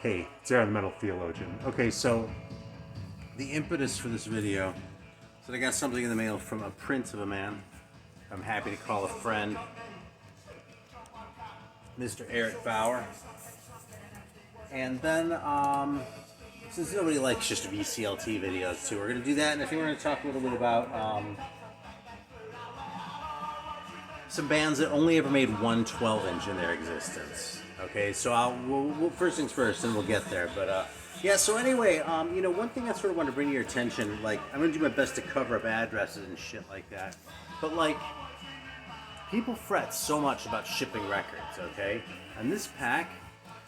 Hey, it's Aaron the Metal Theologian. Okay, so the impetus for this video is that I got something in the mail from a prince of a man I'm happy to call a friend, Mr. Eric Bauer. And then, since nobody likes just VCLT videos too, we're going to do that. And I think we're going to talk a little bit about some bands that only ever made one 12-inch in their existence. Okay, so we'll first things first, and we'll get there. But yeah. So anyway, one thing I sort of want to bring to your attention, like I'm gonna do my best to cover up addresses and shit like that. But like, people fret so much about shipping records. Okay, and this pack,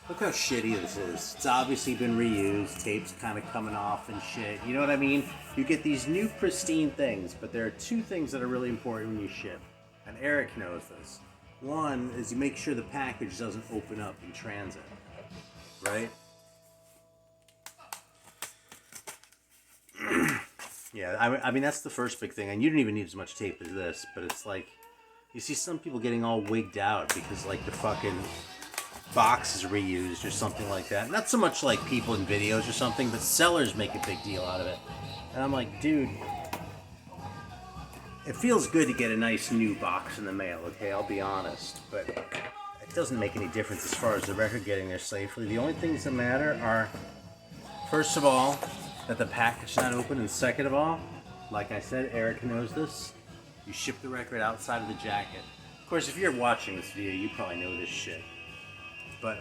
look how shitty this is. It's obviously been reused. Tape's kind of coming off and shit. You know what I mean? You get these new pristine things, but there are two things that are really important when you ship. And Eric knows this. One is you make sure the package doesn't open up in transit, right? Yeah, I mean that's the first big thing, and you don't even need as much tape as this, but it's like, you see some people getting all wigged out because like the fucking box is reused or something like that. Not so much like people in videos or something, but sellers make a big deal out of it. And I'm like, dude, it feels good to get a nice new box in the mail, okay, I'll be honest, but it doesn't make any difference as far as the record getting there safely. The only things that matter are, first of all, that the package is not open, and second of all, like I said, Eric knows this, you ship the record outside of the jacket. Of course, if you're watching this video, you probably know this shit. But,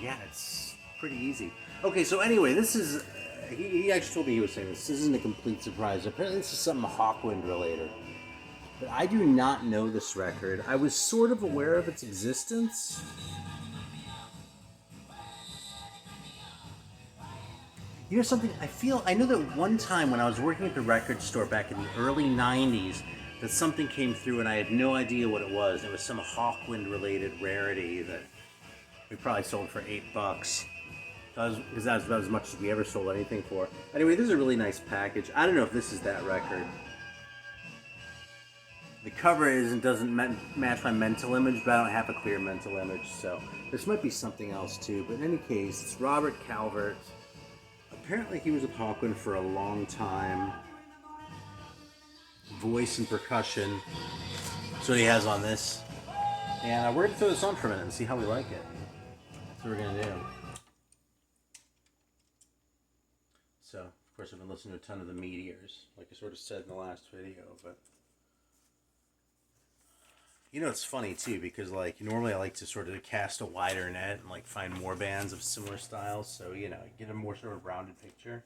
yeah, it's pretty easy. Okay, so anyway, this is... He actually told me he was saying this. This isn't a complete surprise. Apparently this is something Hawkwind related. But I do not know this record. I was sort of aware of its existence. You know something? I know that one time when I was working at the record store back in the early 90s, that something came through and I had no idea what it was. It was some Hawkwind related rarity that we probably sold for $8. Because that's about as much as we ever sold anything for. Anyway, this is a really nice package. I don't know if this is that record. The cover doesn't match my mental image, but I don't have a clear mental image, so this might be something else too. But in any case, it's Robert Calvert. Apparently he was with Hawkwind for a long time. Voice and percussion. That's what he has on this. And we're going to throw this on for a minute and see how we like it. That's what we're going to do. So, of course, I've been listening to a ton of the Meteors, like I sort of said in the last video, but... You know, it's funny, too, because, like, normally I like to sort of cast a wider net and, like, find more bands of similar styles, so, you know, get a more sort of rounded picture.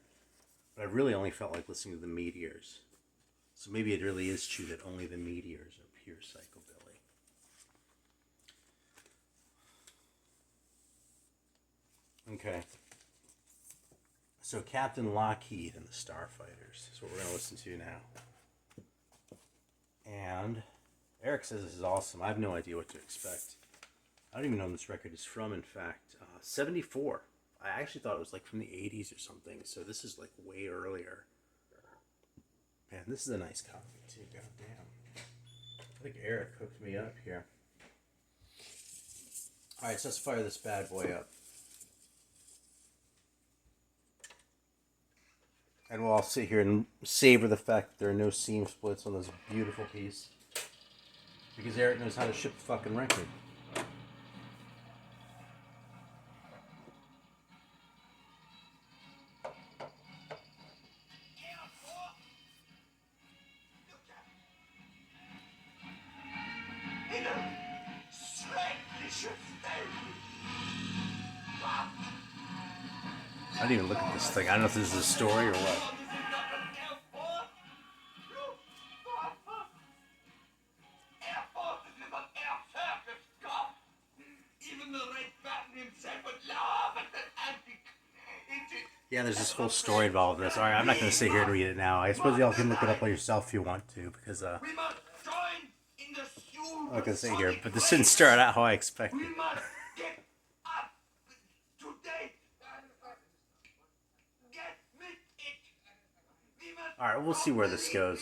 But I really only felt like listening to the Meteors. So maybe it really is true that only the Meteors are pure psychobilly. Okay. So Captain Lockheed and the Starfighters is what we're going to listen to now. And Eric says this is awesome. I have no idea what to expect. I don't even know when this record is from, in fact. 74. I actually thought it was like from the 80s or something, so this is like way earlier. Man, this is a nice copy too, goddamn. I think Eric hooked me up here. Alright, so let's fire this bad boy up. And we'll all sit here and savor the fact that there are no seam splits on this beautiful piece. Because Eric knows how to ship a fucking record. I didn't even look at this thing. I don't know if this is a story or what. Yeah, there's this whole story involved in this. Alright, I'm not going to sit here and read it now. I suppose y'all can look it up by yourself if you want to, because, I'm not going to sit here, but this didn't start out how I expected. Alright, we'll see where this goes.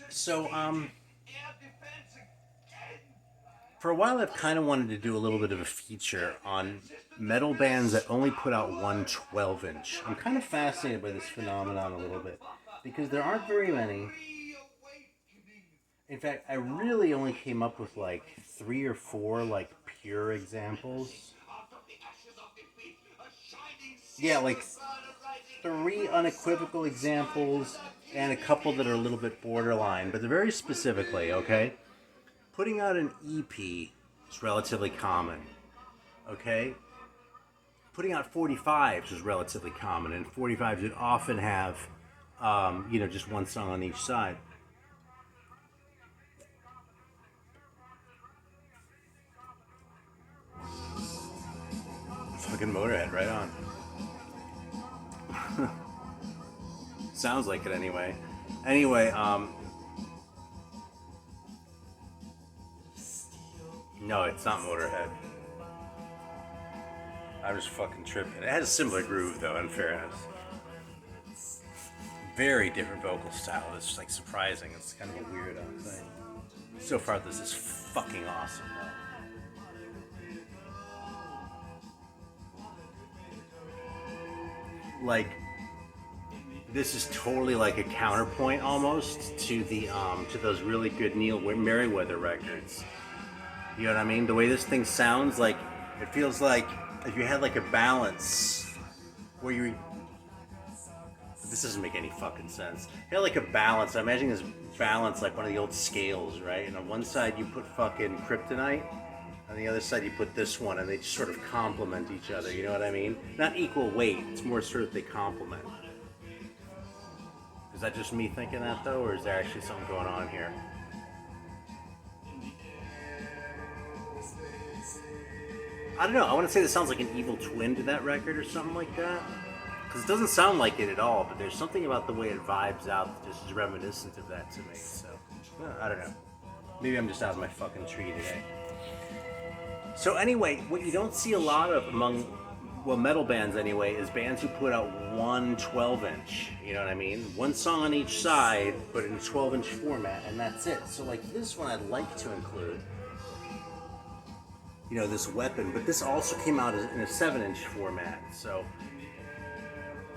So, For a while, I've kind of wanted to do a little bit of a feature on metal bands that only put out one 12-inch. I'm kind of fascinated by this phenomenon a little bit because there aren't very many. In fact, I really only came up with like three or four like pure examples. Yeah, like three unequivocal examples and a couple that are a little bit borderline, but they're very specifically, okay? Putting out an EP is relatively common, okay? Putting out 45s is relatively common, and 45s would often have, just one song on each side. Fucking Motorhead, right on. Sounds like it anyway. Anyway, no, it's not Motorhead. I'm just fucking tripping. It has a similar groove, though, in fairness. Very different vocal style. It's like surprising. It's kind of a weird thing. So far, this is fucking awesome, though. Like, this is totally like a counterpoint almost to the to those really good Neil Merriweather records. You know what I mean? The way this thing sounds, like it feels like if you had like a balance where you. This doesn't make any fucking sense. You had like a balance. I imagine this balance like one of the old scales, right? And on one side you put fucking kryptonite. On the other side, you put this one, and they just sort of complement each other. You know what I mean? Not equal weight. It's more sort of they complement. Is that just me thinking that, though, or is there actually something going on here? I don't know. I want to say this sounds like an evil twin to that record or something like that. Because it doesn't sound like it at all, but there's something about the way it vibes out that just is reminiscent of that to me. So, I don't know. Maybe I'm just out of my fucking tree today. So anyway, what you don't see a lot of among, well, metal bands anyway, is bands who put out one 12-inch, you know what I mean? One song on each side, but in a 12-inch format, and that's it. So like this one I'd like to include, this Weapon, but this also came out in a 7-inch format, so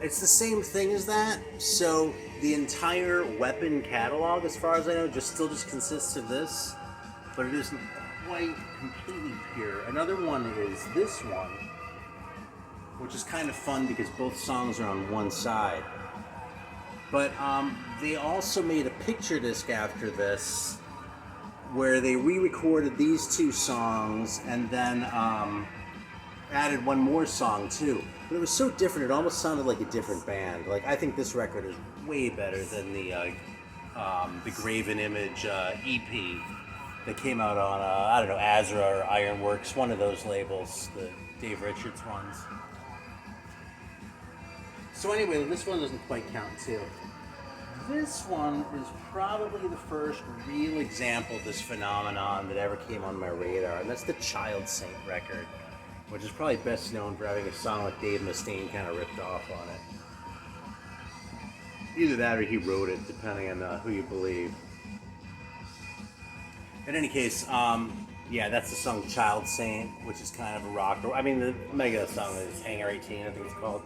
it's the same thing as that. So the entire Weapon catalog, as far as I know, still consists of this, but it isn't quite completely pure. Another one is this one, which is kind of fun because both songs are on one side. But they also made a picture disc after this where they re-recorded these two songs and then added one more song too. But it was so different, it almost sounded like a different band. Like, I think this record is way better than the Graven Image EP that came out on, I don't know, Azra or Ironworks, one of those labels, the Dave Richards ones. So anyway, this one doesn't quite count too. This one is probably the first real example of this phenomenon that ever came on my radar, and that's the Child Saint record, which is probably best known for having a song that Dave Mustaine kind of ripped off on it. Either that or he wrote it, depending on who you believe. In any case, that's the song Child Saint, which is kind of a rock. I mean, the mega song is Hangar 18, I think it's called.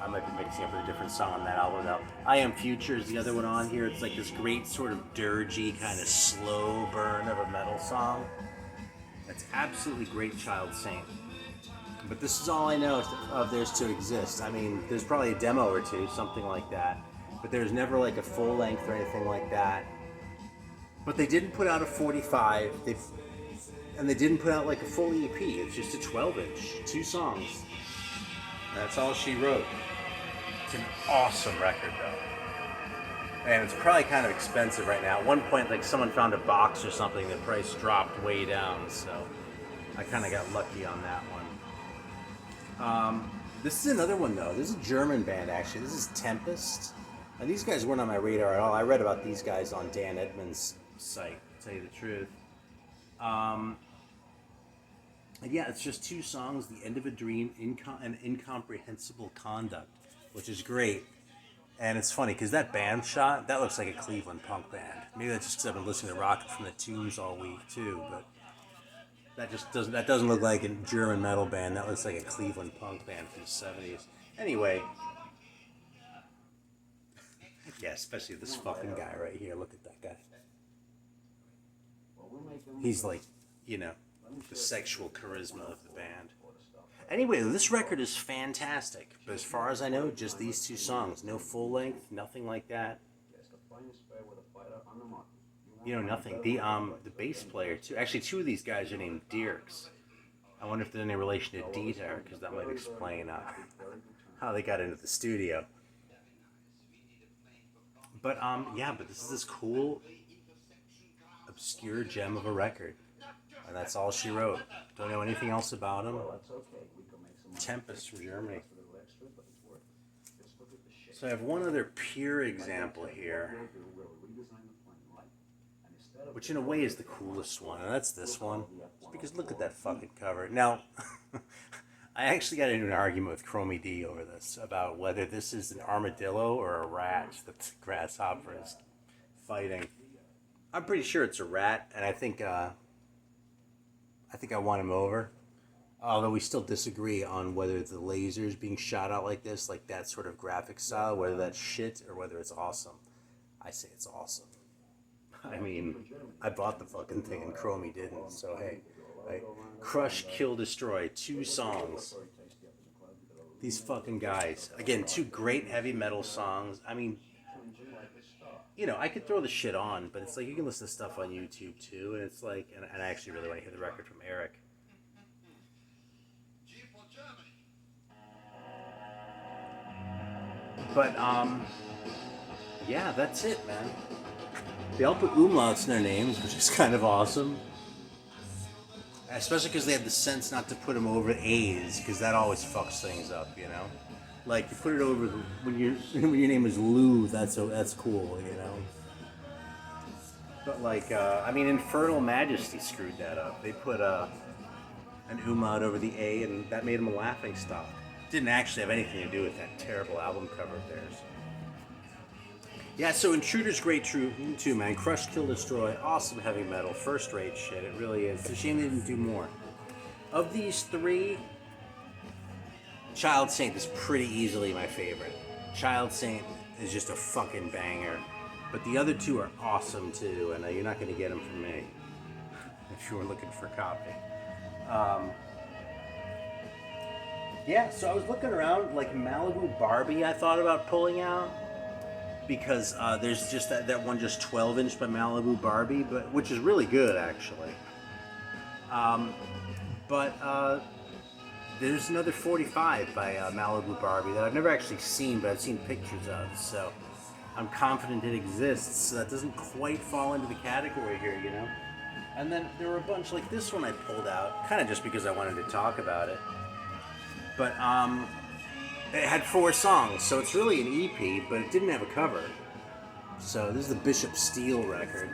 I might be mixing up with a different song on that album though. I Am Future is the other one on here. It's like this great sort of dirgy kind of slow burn of a metal song. It's absolutely great, Child Saint. But this is all I know of theirs to exist. I mean, there's probably a demo or two, something like that. But there's never like a full length or anything like that. But they didn't put out a 45, and they didn't put out like a full EP. It's just a 12-inch, 2 songs. That's all she wrote. It's an awesome record, though. And it's probably kind of expensive right now. At one point, like someone found a box or something, the price dropped way down, so I kind of got lucky on that one. This is another one, though. This is a German band, actually. This is Tempest. And these guys weren't on my radar at all. I read about these guys on Dan Edmonds' site, to tell you the truth. Yeah, it's just 2 songs, The End of a Dream and Incomprehensible Conduct, which is great. And it's funny, because that band shot, that looks like a Cleveland punk band. Maybe that's just because I've been listening to Rocket from the Tombs all week, too. But That doesn't look like a German metal band. That looks like a Cleveland punk band from the '70s. Anyway, yeah, especially this fucking guy right here. Look at that guy. He's like, you know, the sexual charisma of the band. Anyway, this record is fantastic. But as far as I know, just these two songs. No full length, nothing like that. You know, nothing. The bass player too. Actually, two of these guys are named Dirks. I wonder if they're in any relation to Dieter, because that might explain how they got into the studio. But yeah, but this is this cool, obscure gem of a record, and that's all she wrote. Don't know anything else about him. Tempest from Germany. So I have one other pure example here, which in a way is the coolest one, and that's this one. Because look at that fucking cover. Now, I actually got into an argument with Chromie D over this, about whether this is an armadillo or a rat that the grasshopper is fighting. I'm pretty sure it's a rat, and I think I won him over. Although we still disagree on whether the lasers being shot out like this, like that sort of graphic style, whether that's shit or whether it's awesome. I say it's awesome. I mean, I bought the fucking thing and Chromie didn't, so hey. Right? Crush, Kill, Destroy, 2 songs. These fucking guys. Again, 2 great heavy metal songs. I mean, you know, I could throw the shit on, but it's like you can listen to stuff on YouTube too, and it's like, and I actually really want to hear the record from Eric. But, yeah, that's it, man. They all put umlauts in their names, which is kind of awesome. Especially because they have the sense not to put them over A's, because that always fucks things up, you know? Like, you put it over when your name is Lou, that's cool, you know? But, like, I mean, Infernal Majesty screwed that up. They put an umlaut over the A, and that made them a laughing stock. Didn't actually have anything to do with that terrible album cover of theirs. Yeah, so Intruder's great too, man. Crush, Kill, Destroy, awesome heavy metal, first-rate shit. It really is. It's a shame they didn't do more. Of these 3, Child Saint is pretty easily my favorite. Child Saint is just a fucking banger. But the other 2 are awesome too, and you're not going to get them from me if you were looking for a copy. Yeah, so I was looking around, like Malibu Barbie I thought about pulling out. Because there's just that one just 12-inch by Malibu Barbie, which is really good actually. But there's another 45 by Malibu Barbie that I've never actually seen, but I've seen pictures of. So I'm confident it exists. So that doesn't quite fall into the category here, you know. And then there were a bunch like this one I pulled out, kind of just because I wanted to talk about it. But it had 4 songs, so it's really an EP, but it didn't have a cover. So this is the Bishop Steele record,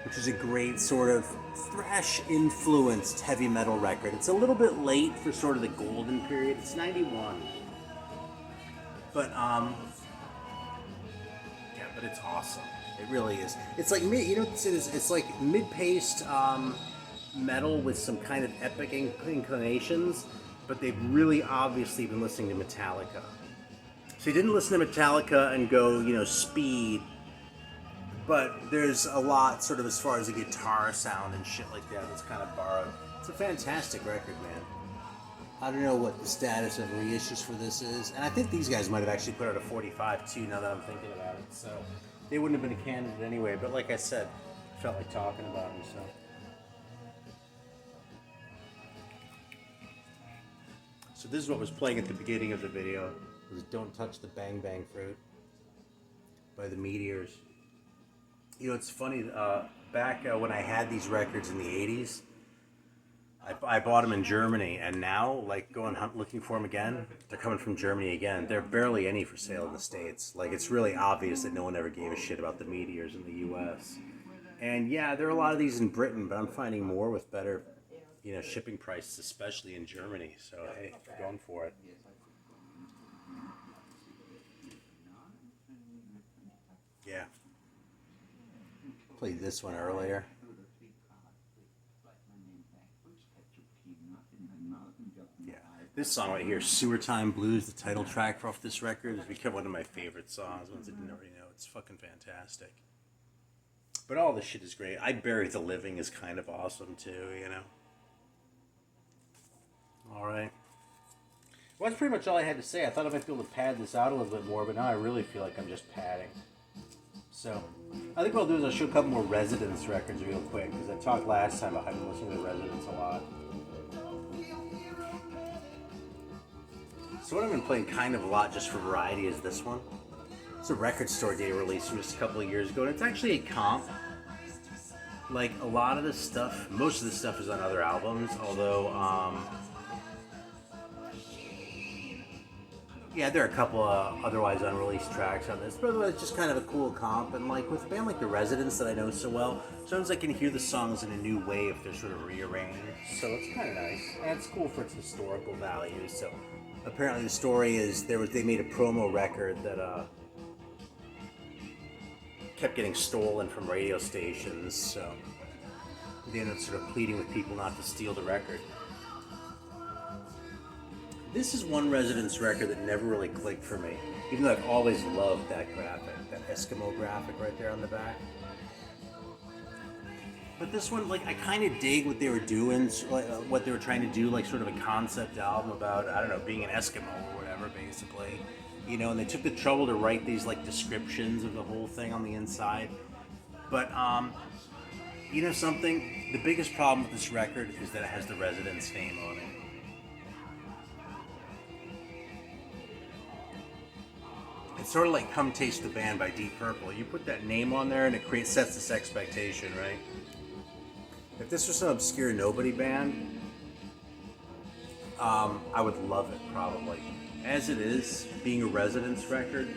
which is a great sort of thrash-influenced heavy metal record. It's a little bit late for sort of the golden period. It's 91. But, yeah, but it's awesome. It really is. It's like, you know what it is? It's like mid-paced metal with some kind of epic inclinations, but they've really obviously been listening to Metallica. So you didn't listen to Metallica and go, you know, speed, but there's a lot sort of as far as the guitar sound and shit like that that's kind of borrowed. It's a fantastic record, man. I don't know what the status of reissues for this is, and I think these guys might have actually put out a 45 too, now that I'm thinking about it, so they wouldn't have been a candidate anyway, but like I said, I felt like talking about them, so. So this is what was playing at the beginning of the video. It was Don't Touch the Bang Bang Fruit by the Meteors. You know, it's funny, back when I had these records in the 80s, I bought them in Germany, and now, like, going looking for them again, they're coming from Germany again. There are barely any for sale in the States. Like, it's really obvious that no one ever gave a shit about the Meteors in the U.S. And yeah, there are a lot of these in Britain, but I'm finding more with better, you know, shipping prices, especially in Germany. So, hey, going for it. Yeah. Played this one earlier. This song right here, Sewer Time Blues, the title track off this record, has become one of my favorite songs. Ones that didn't already know. It's fucking fantastic. But all this shit is great. I Bury the Living is kind of awesome too, you know? Alright. Well, that's pretty much all I had to say. I thought I might be able to pad this out a little bit more, but now I really feel like I'm just padding. So, I think what I'll do is I'll show a couple more Residence records real quick, because I talked last time about how I've been listening to Residence a lot. So what I've been playing kind of a lot just for variety is this one. It's a Record Store Day release from just a couple of years ago, and it's actually a comp. Like, a lot of this stuff, most of this stuff is on other albums, although, yeah, there are a couple of otherwise unreleased tracks on this, but it's just kind of a cool comp, and like, with a band like The Residents that I know so well, sometimes I can hear the songs in a new way if they're sort of rearranged, so it's kind of nice, and it's cool for its historical value. So apparently the story is they made a promo record that kept getting stolen from radio stations, so they ended up sort of pleading with people not to steal the record. This is one Residence record that never really clicked for me, even though I've always loved that graphic, that Eskimo graphic right there on the back. But this one, like, I kind of dig what they were doing, what they were trying to do, like sort of a concept album about, I don't know, being an Eskimo or whatever, basically. You know, and they took the trouble to write these, like, descriptions of the whole thing on the inside. But, you know something? The biggest problem with this record is that it has the Residence name on it. It's sort of like Come Taste the Band by Deep Purple. You put that name on there and it sets this expectation, right? If this was some obscure nobody band, I would love it, probably. As it is, being a Residence record,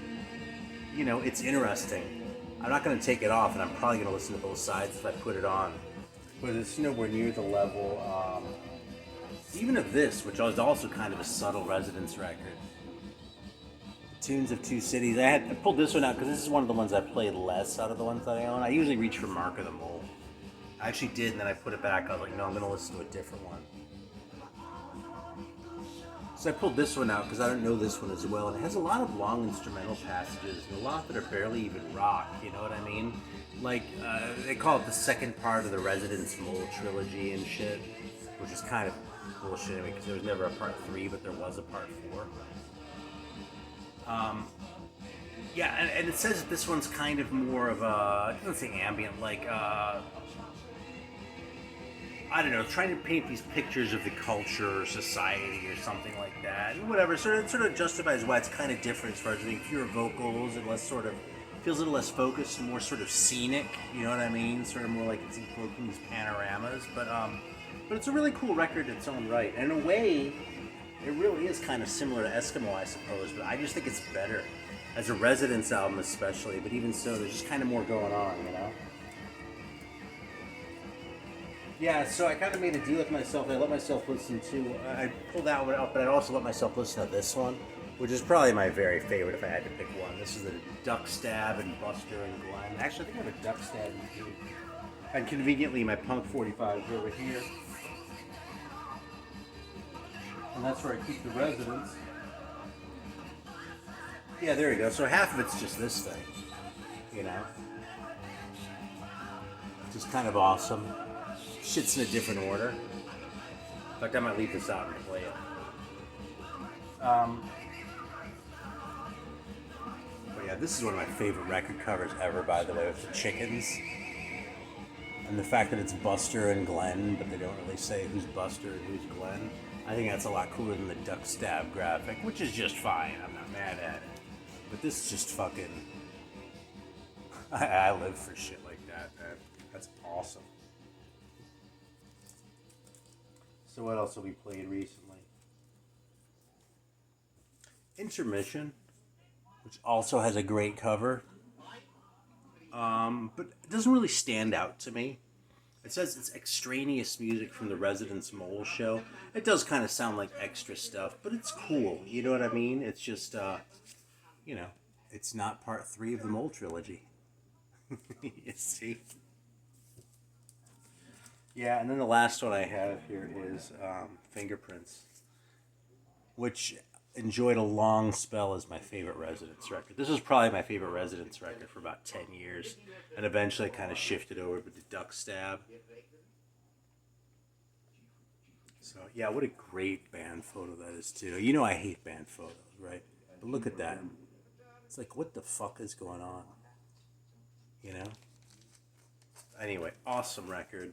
you know, it's interesting. I'm not going to take it off, and I'm probably going to listen to both sides if I put it on. But it's nowhere near the level, even of this, which was also kind of a subtle Residence record. Tunes of Two Cities. I pulled this one out because this is one of the ones I played less out of the ones that I own. I usually reach for Mark of the Mole. I actually did, and then I put it back. I was like, no, I'm going to listen to a different one. So I pulled this one out because I don't know this one as well. And it has a lot of long instrumental passages, and a lot that are barely even rock, you know what I mean? Like, they call it the second part of the Residence Mole trilogy and shit, which is kind of bullshit because there was never a part 3, but there was a part 4. Yeah, and it says that this one's kind of more of a, it doesn't say ambient, like, I don't know, trying to paint these pictures of the culture or society or something like that, and whatever, sort of justifies why it's kind of different as far as being fewer vocals and less sort of, feels a little less focused and more sort of scenic, you know what I mean, sort of more like it's evoking these panoramas, but it's a really cool record in its own right, and in a way, it really is kind of similar to Eskimo, I suppose, but I just think it's better. As a Residence album especially, but even so, there's just kind of more going on, you know? Yeah, so I kind of made a deal with myself. I let myself listen to, I pulled that one out, but I also let myself listen to this one, which is probably my very favorite if I had to pick one. This is the Duck Stab and Buster and Glenn. Actually, I think I have a Duck Stab too. And conveniently, my Punk 45 is over here. And that's where I keep the Residence. Yeah, there you go. So half of it's just this thing, you know? Just kind of awesome. Shit's in a different order. In fact, I might leave this out and play it. But yeah, this is one of my favorite record covers ever, by the way, with the chickens. And the fact that it's Buster and Glenn, but they don't really say who's Buster and who's Glenn. I think that's a lot cooler than the Duck Stab graphic, which is just fine. I'm not mad at it. But this is just fucking... I live for shit like that, man. That's awesome. So what else have we played recently? Intermission, which also has a great cover. But it doesn't really stand out to me. It says it's extraneous music from the Residence Mole show. It does kind of sound like extra stuff, but it's cool. You know what I mean? It's just, you know, it's not part 3 of the Mole trilogy. You see? Yeah, and then the last one I have here is Fingerprints. which enjoyed a long spell as my favorite Residents record. This was probably my favorite Residents record for about 10 years, and eventually kind of shifted over to the Duck Stab. So, yeah, what a great band photo that is, too. You know I hate band photos, right? But look at that. It's like, what the fuck is going on? You know? Anyway, awesome record.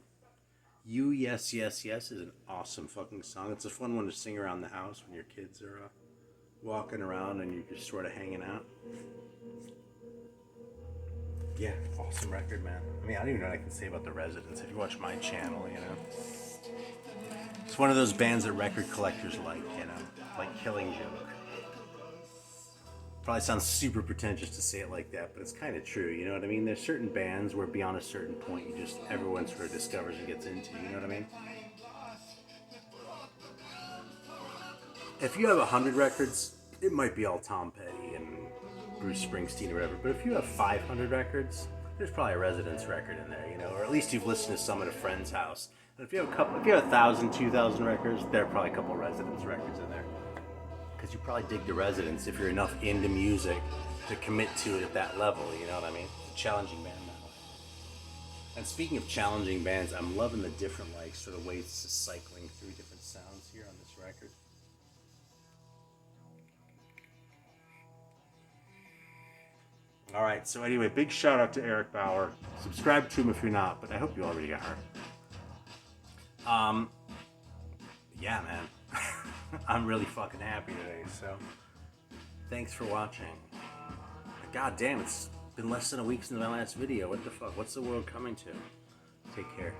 You Yes Yes Yes is an awesome fucking song. It's a fun one to sing around the house when your kids are walking around and you're just sort of hanging out. Yeah, awesome record, man. I mean, I don't even know what I can say about the Residents. If you watch my channel, you know. It's one of those bands that record collectors like, you know, like Killing Joke. Probably sounds super pretentious to say it like that, but it's kind of true, you know what I mean? There's certain bands where beyond a certain point, everyone sort of discovers and gets into, you know what I mean? If you have 100 records, it might be all Tom Petty and Bruce Springsteen or whatever, but if you have 500 records, there's probably a Residents record in there, you know, or at least you've listened to some at a friend's house. And if you have 1,000, 2,000 records, there are probably a couple Residents records in there. Because you probably dig the Residents if you're enough into music to commit to it at that level, you know what I mean? It's a challenging band that way. And speaking of challenging bands, I'm loving the different sort of ways it's just cycling through different sounds here on this record. Alright, so anyway, big shout out to Eric Bauer. Subscribe to him if you're not, but I hope you already are. Yeah, man. I'm really fucking happy today, so thanks for watching. God damn, it's been less than a week since my last video. What the fuck? What's the world coming to? Take care.